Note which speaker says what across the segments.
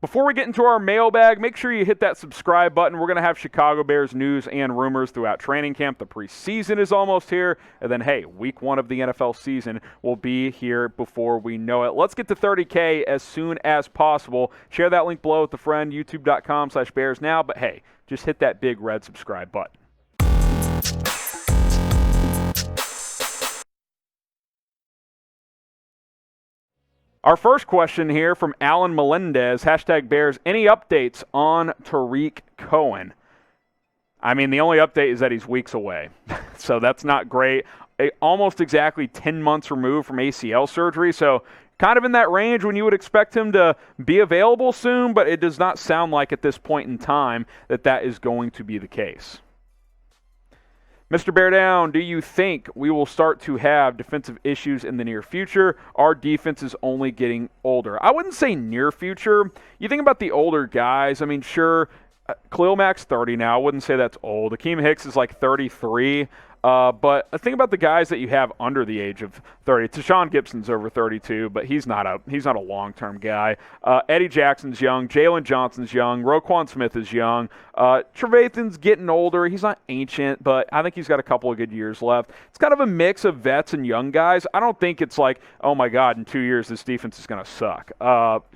Speaker 1: Before we get into our mailbag, make sure you hit that subscribe button. We're going to have Chicago Bears news and rumors throughout training camp. The preseason is almost here. And then, hey, week 1 of the NFL season will be here before we know it. Let's get to 30K as soon as possible. Share that link below with a friend, youtube.com/BearsNow. But, hey, just hit that big red subscribe button. Our first question here from Alan Melendez, #Bears. Any updates on Tarik Cohen? I mean, the only update is that he's weeks away. So that's not great. Almost exactly 10 months removed from ACL surgery. So kind of in that range when you would expect him to be available soon, but it does not sound like at this point in time that is going to be the case. Mr. Bear Down, do you think we will start to have defensive issues in the near future? Our defense is only getting older. I wouldn't say near future. You think about the older guys. I mean, sure, Khalil Mack's 30 now. I wouldn't say that's old. Akeem Hicks is like 33. But think about the guys that you have under the age of 30. Tashawn Gibson's over 32, but he's not a long-term guy. Eddie Jackson's young. Jalen Johnson's young. Roquan Smith is young. Trevathan's getting older. He's not ancient, but I think he's got a couple of good years left. It's kind of a mix of vets and young guys. I don't think it's like, oh my God, in 2 years this defense is going to suck.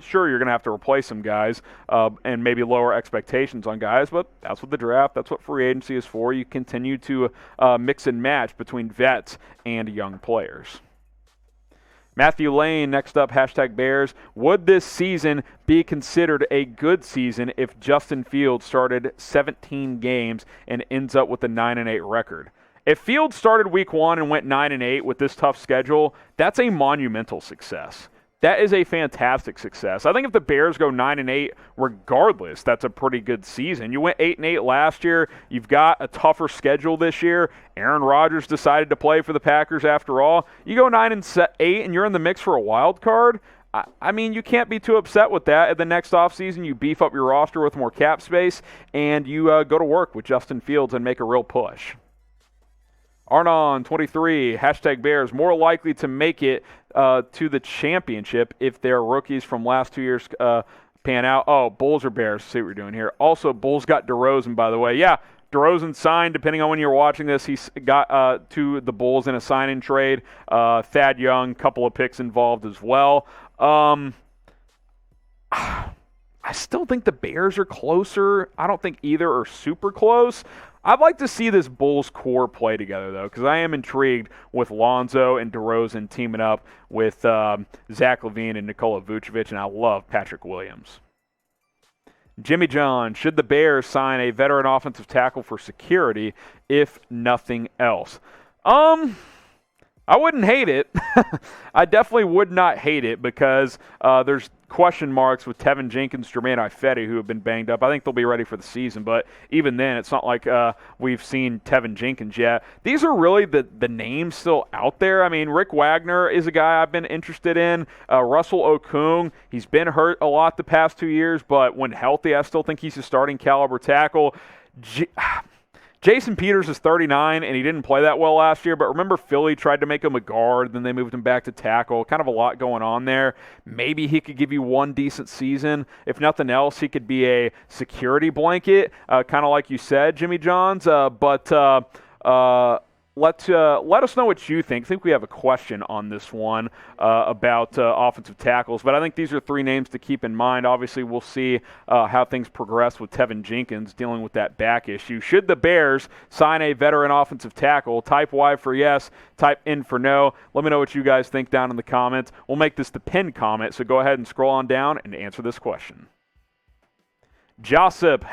Speaker 1: Sure, you're going to have to replace some guys and maybe lower expectations on guys, but that's what the draft, that's what free agency is for. You continue to mix and match between vets and young players. Matthew Lane, next up, #Bears. Would this season be considered a good season if Justin Fields started 17 games and ends up with a 9-8 record? If Fields started week 1 and went 9-8 with this tough schedule, that's a monumental success. That is a fantastic success. I think if the Bears go 9-8 regardless, that's a pretty good season. You went 8-8 last year. You've got a tougher schedule this year. Aaron Rodgers decided to play for the Packers after all. You go 9-8 and you're in the mix for a wild card. I mean, you can't be too upset with that. At the next offseason, you beef up your roster with more cap space, and you go to work with Justin Fields and make a real push. Arnon, 23, #Bears, more likely to make it to the championship if their rookies from last 2 years pan out. Oh, Bulls or Bears? See what we're doing here. Also, Bulls got DeRozan, by the way. Yeah, DeRozan signed, depending on when you're watching this. He got to the Bulls in a sign-in trade. Thad Young, couple of picks involved as well. I still think the Bears are closer. I don't think either are super close. I'd like to see this Bulls core play together, though, because I am intrigued with Lonzo and DeRozan teaming up with Zach LaVine and Nikola Vucevic, and I love Patrick Williams. Jimmy John, should the Bears sign a veteran offensive tackle for security, if nothing else? I wouldn't hate it. I definitely would not hate it because there's question marks with Teven, Jenkins, Germain, Ifedi, who have been banged up. I think they'll be ready for the season, but even then, it's not like we've seen Teven Jenkins yet. These are really the names still out there. I mean, Rick Wagner is a guy I've been interested in. Russell Okung, he's been hurt a lot the past 2 years, but when healthy, I still think he's a starting caliber tackle. Jason Peters is 39, and he didn't play that well last year, but remember Philly tried to make him a guard, then they moved him back to tackle. Kind of a lot going on there. Maybe he could give you one decent season. If nothing else, he could be a security blanket, kind of like you said, Jimmy Johns. Let us know what you think. I think we have a question on this one about offensive tackles, but I think these are 3 names to keep in mind. Obviously, we'll see how things progress with Teven Jenkins dealing with that back issue. Should the Bears sign a veteran offensive tackle? Type Y for yes, type N for no. Let me know what you guys think down in the comments. We'll make this the pinned comment, so go ahead and scroll on down and answer this question. Josip,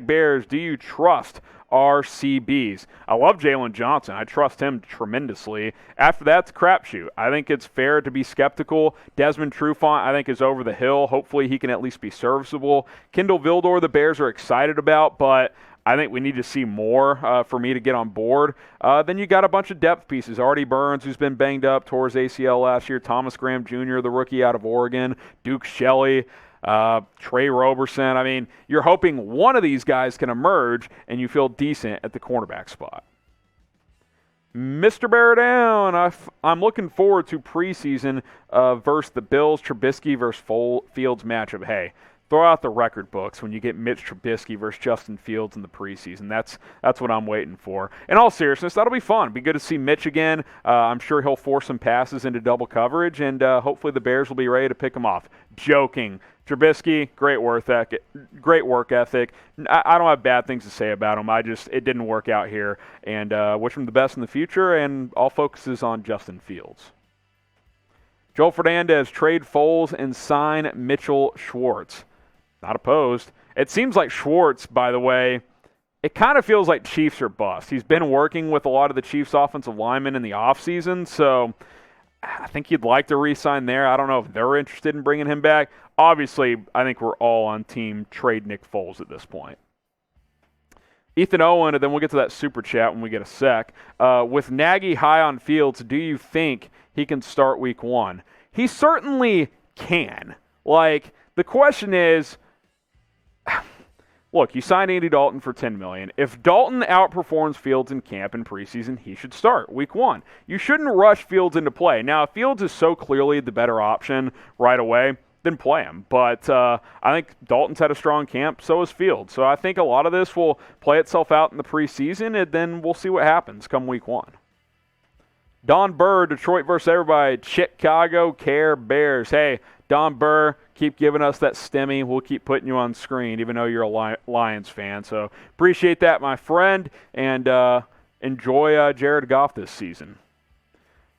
Speaker 1: #Bears, do you trust RCBs? I love Jalen Johnson. I trust him tremendously. After that, it's a crapshoot. I think it's fair to be skeptical. Desmond Trufant, I think, is over the hill. Hopefully he can at least be serviceable. Kendall Vildor, the Bears are excited about, but I think we need to see more for me to get on board. Then you got a bunch of depth pieces. Artie Burns, who's been banged up, tore his ACL last year. Thomas Graham Jr., the rookie out of Oregon. Duke Shelley. Trey Roberson. I mean, you're hoping one of these guys can emerge and you feel decent at the cornerback spot. Mr. Bear Down, I'm looking forward to preseason versus the Bills, Trubisky versus Fields matchup. Hey, throw out the record books when you get Mitch Trubisky versus Justin Fields in the preseason. That's what I'm waiting for. In all seriousness, that'll be fun. It'll be good to see Mitch again. I'm sure he'll force some passes into double coverage, and hopefully the Bears will be ready to pick him off. Joking. Trubisky, great work ethic. I don't have bad things to say about him. It didn't work out here, and wish him the best in the future, and all focuses on Justin Fields. Joel Fernandez, trade Foles and sign Mitchell Schwartz. Not opposed. It seems like Schwartz, by the way, it kind of feels like Chiefs are bust. He's been working with a lot of the Chiefs offensive linemen in the offseason, so I think you'd like to re-sign there. I don't know if they're interested in bringing him back. Obviously, I think we're all on team trade Nick Foles at this point. Ethan Owen, and then we'll get to that super chat when we get a sec. With Nagy high on Fields, do you think he can start week 1? He certainly can. Like, the question is, look, you signed Andy Dalton for $10 million. If Dalton outperforms Fields in camp and preseason, he should start week 1. You shouldn't rush Fields into play. Now, if Fields is so clearly the better option right away, then play him. But I think Dalton's had a strong camp, so has Fields. So I think a lot of this will play itself out in the preseason, and then we'll see what happens come week 1. Don Burr, Detroit versus everybody, Chicago Care Bears. Hey, Don Burr, keep giving us that stemmy. We'll keep putting you on screen, even though you're a Lions fan. So appreciate that, my friend, and enjoy Jared Goff this season.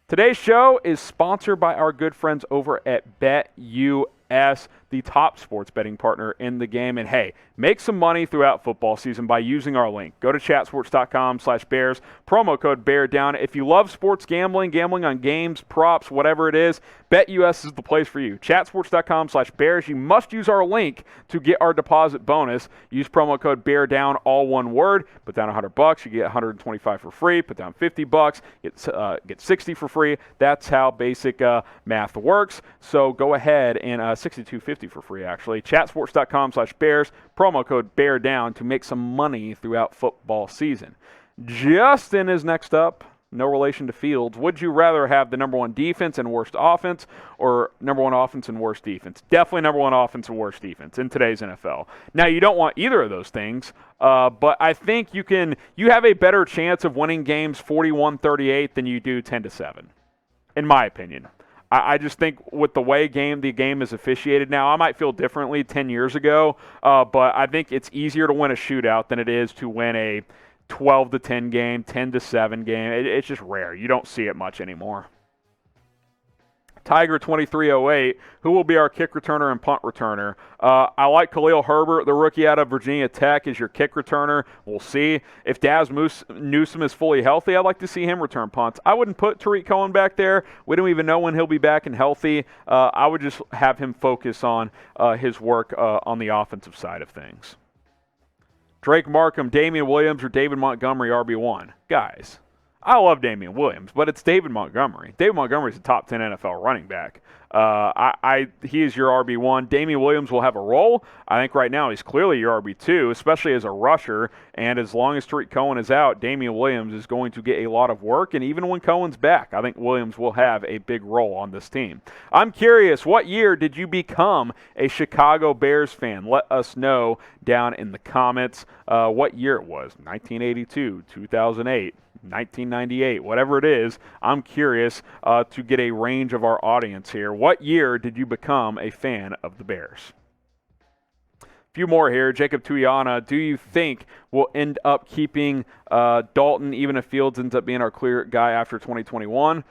Speaker 1: Today's show is sponsored by our good friends over at BetUS, the top sports betting partner in the game. And hey, make some money throughout football season by using our link. Go to chatsports.com/Bears, promo code BEARDOWN. If you love sports gambling on games, props, whatever it is, BetUS is the place for you. Chatsports.com/Bears. You must use our link to get our deposit bonus. Use promo code BEARDOWN, all one word. Put down $100, you get $125 for free. Put down $50, get $60 for free. That's how basic math works. So go ahead and $62.50 for free, actually. Chatsports.com/Bears, promo code BEARDOWN to make some money throughout football season. Justin is next up. No relation to Fields. Would you rather have the number 1 defense and worst offense, or number 1 offense and worst defense? Definitely number 1 offense and worst defense in today's NFL. Now, you don't want either of those things, but I think you have a better chance of winning games 41-38 than you do 10-7, in my opinion. I just think with the way the game is officiated now, I might feel differently 10 years ago, but I think it's easier to win a shootout than it is to win a 12-10 game, 10-7 game. It's just rare. You don't see it much anymore. Tiger 2308, who will be our kick returner and punt returner? I like Khalil Herbert, the rookie out of Virginia Tech, as your kick returner. We'll see. If Daz Newsome is fully healthy, I'd like to see him return punts. I wouldn't put Tarik Cohen back there. We don't even know when he'll be back and healthy. I would just have him focus on his work on the offensive side of things. Drake Markham, Damian Williams, or David Montgomery, RB1. Guys, I love Damian Williams, but it's David Montgomery. David Montgomery is a top 10 NFL running back. He is your RB1. Damian Williams will have a role. I think right now he's clearly your RB2, especially as a rusher. And as long as Tarik Cohen is out, Damian Williams is going to get a lot of work. And even when Cohen's back, I think Williams will have a big role on this team. I'm curious, what year did you become a Chicago Bears fan? Let us know down in the comments what year it was. 1982, 2008. 1998, whatever it is. I'm curious to get a range of our audience here. What year did you become a fan of the Bears? A few more here. Jacob Tuyana, do you think we'll end up keeping Dalton even if Fields ends up being our clear guy after 2021?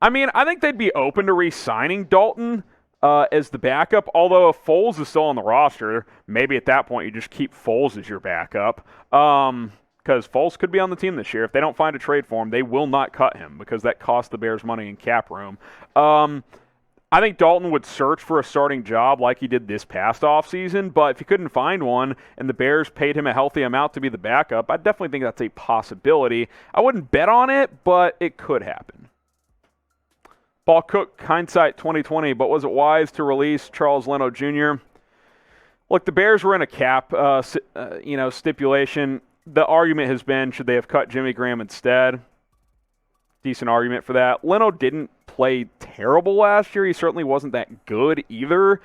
Speaker 1: I mean, I think they'd be open to re-signing Dalton as the backup, although if Foles is still on the roster, maybe at that point you just keep Foles as your backup. Because Foles could be on the team this year. If they don't find a trade for him, they will not cut him because that costs the Bears money in cap room. I think Dalton would search for a starting job like he did this past offseason, but if he couldn't find one and the Bears paid him a healthy amount to be the backup, I definitely think that's a possibility. I wouldn't bet on it, but it could happen. Paul Cook, hindsight 2020, but was it wise to release Charles Leno Jr.? Look, the Bears were in a cap stipulation. The argument has been, should they have cut Jimmy Graham instead? Decent argument for that. Leno didn't play terrible last year. He certainly wasn't that good either.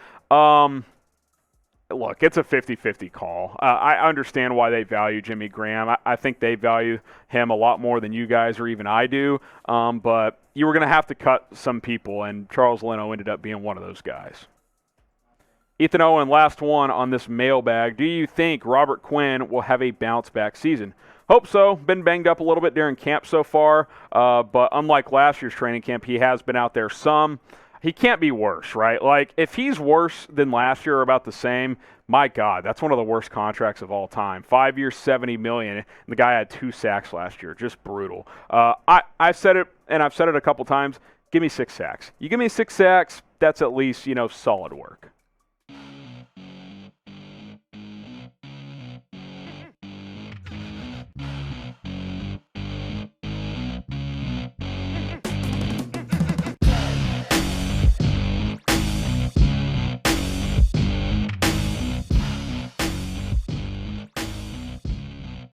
Speaker 1: Look, it's a 50-50 call. I understand why they value Jimmy Graham. I think they value him a lot more than you guys or even I do. But you were going to have to cut some people, and Charles Leno ended up being one of those guys. Ethan Owen, last one on this mailbag. Do you think Robert Quinn will have a bounce-back season? Hope so. Been banged up a little bit during camp so far, but unlike last year's training camp, he has been out there some. He can't be worse, right? Like, if he's worse than last year or about the same, my God, that's one of the worst contracts of all time. 5 years, $70 million, and the guy had 2 sacks last year. Just brutal. I said it, and I've said it a couple times, give me 6 sacks. You give me 6 sacks, that's at least, solid work.